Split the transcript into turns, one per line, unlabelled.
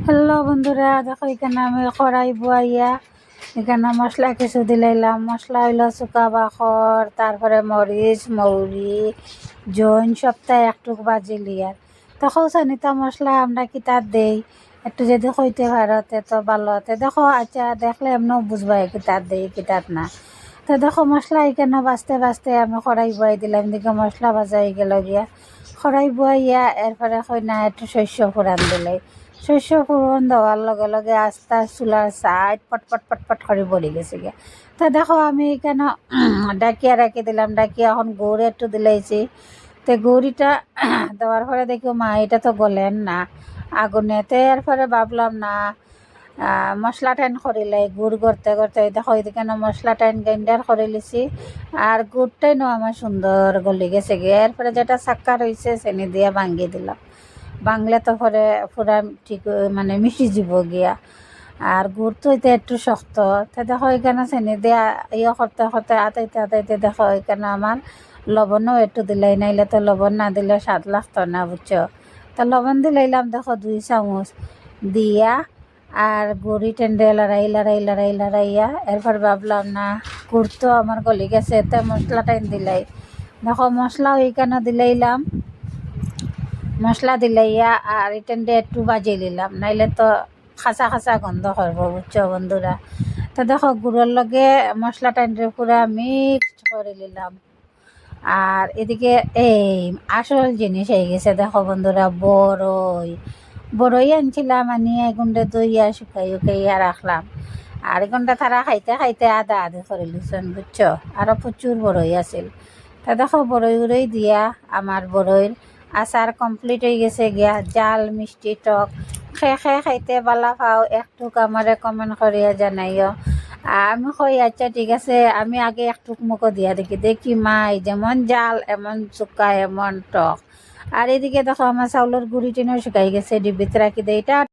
Hello বন্ধুরা, দেখো এখানে আমি কড়াই বুয়াইয়া এখানে মশলা কিছু দিলাইলাম। মশলা হইল শুকা বাখর, তারপরে মরিচ, মৌরি, জৈন সপ্তাহে একটু বাজি লিয়ার। তো খৌসানিতা মশলা আমরা কিতার দেই একটু যদি কইতে পারতে তো ভালো হতে। দেখো আচ্ছা দেখলে এমনও বুঝবা কিতার দেই কিতার না। তো দেখো মশলা এখানে বাঁচতে বাঁচতে আমি কড়াই বুয়াই দিলাম, দিকে মশলা ভাজা হয়ে গেল গিয়া। কড়াই বুয়াইয়া এরপরে কই না একটু শস্য ফোড়ান দিলাই। শস্য ফোড়ন দেওয়ার লগে লগে আস্তা চুলার সাইড পটপট পটপট করে পড়ে গেছে গিয়া। তো দেখো আমি এখানে ডাকিয়া রাখি দিলাম, ডাকিয়া এখন গৌড় একটু দিলাইছি। তো গৌরিটা দেওয়ার পরে দেখি মা এটা তো গলেন না আগুনে। তো এরপরে ভাবলাম না মশলা টাইন করিলে গুড় করতে করতে দেখো এদিকে মশলা টাইন গ্রাইন্ডার করে লিছি। আর গুড়টাইনও আমার সুন্দর গলি গেছে গিয়ে। এরপরে যেটা চাক্কা রয়েছে চেনি দিয়ে ভাঙ্গি দিলাম। বাংলা তো পরে পুরা ঠিক মানে মিশি যাব গিয়া। আর গুড় তো এটা একটু শক্ত। তো দেখো এখানে চেনি দিয়া ইয়ে করতে করতে আতাইতে আতাইতে দেখো এখানে আমার লবণও একটু দিলাই, নাইলে তো লবণ না দিলে স্বাদ লাগতো না, বুঝছো। তো লবণ দিলাইলাম দেখো 2 চামচ দিয়া। আর গুড়ি টেন্ডে লড়াইয়া এরপর ভাবলাম না গুড় তো আমার গলি গেছে, তো মশলা টাইম দিলাই। দেখো মশলাও এইখানে দিলাইলাম, মশলা দিলাইয়া আর এটান একটু বাজিয়ে নিলাম, নাইলে তো খাঁচা খাঁচা গন্ধ করবো, বুঝছো বন্ধুরা। তো দেখো গুড়ের লগে মশলা টাইনরে পুরা মিক্সড করে নিলাম। আর এদিকে এই আসল জিনিস হয়ে গেছে দেখো বন্ধুরা, বড়ই আনছিলাম, আনিয়ে এগুন্ডে দইয়া শুকাই উকাইয়া রাখলাম। আর এগুন্ডা তারা খাইতে খাইতে আধা আধি করে লিছেন, বুঝছো। আরও প্রচুর বড়ই আছিল। তা দেখো বড়ই উড়ই দিয়া আমার বড়ইর আচার কমপ্লিট হয়ে গেছে গিয়া। জাল মিষ্টি টক খাইতে বালা পাও একটুক আমারে কমেন্ট করিয়া জানাইও। আমি কই আচ্ছা ঠিক আছে, আমি আগে একটুক মুখো দিয়া দেখি মাই যেমন জাল এমন চুকা এমন টক। আর এদিকে দেখো আমার চাউলের গুঁড়ি টিনও শুকাই গেছে, ডিবিতে রাখি দেয়। এটা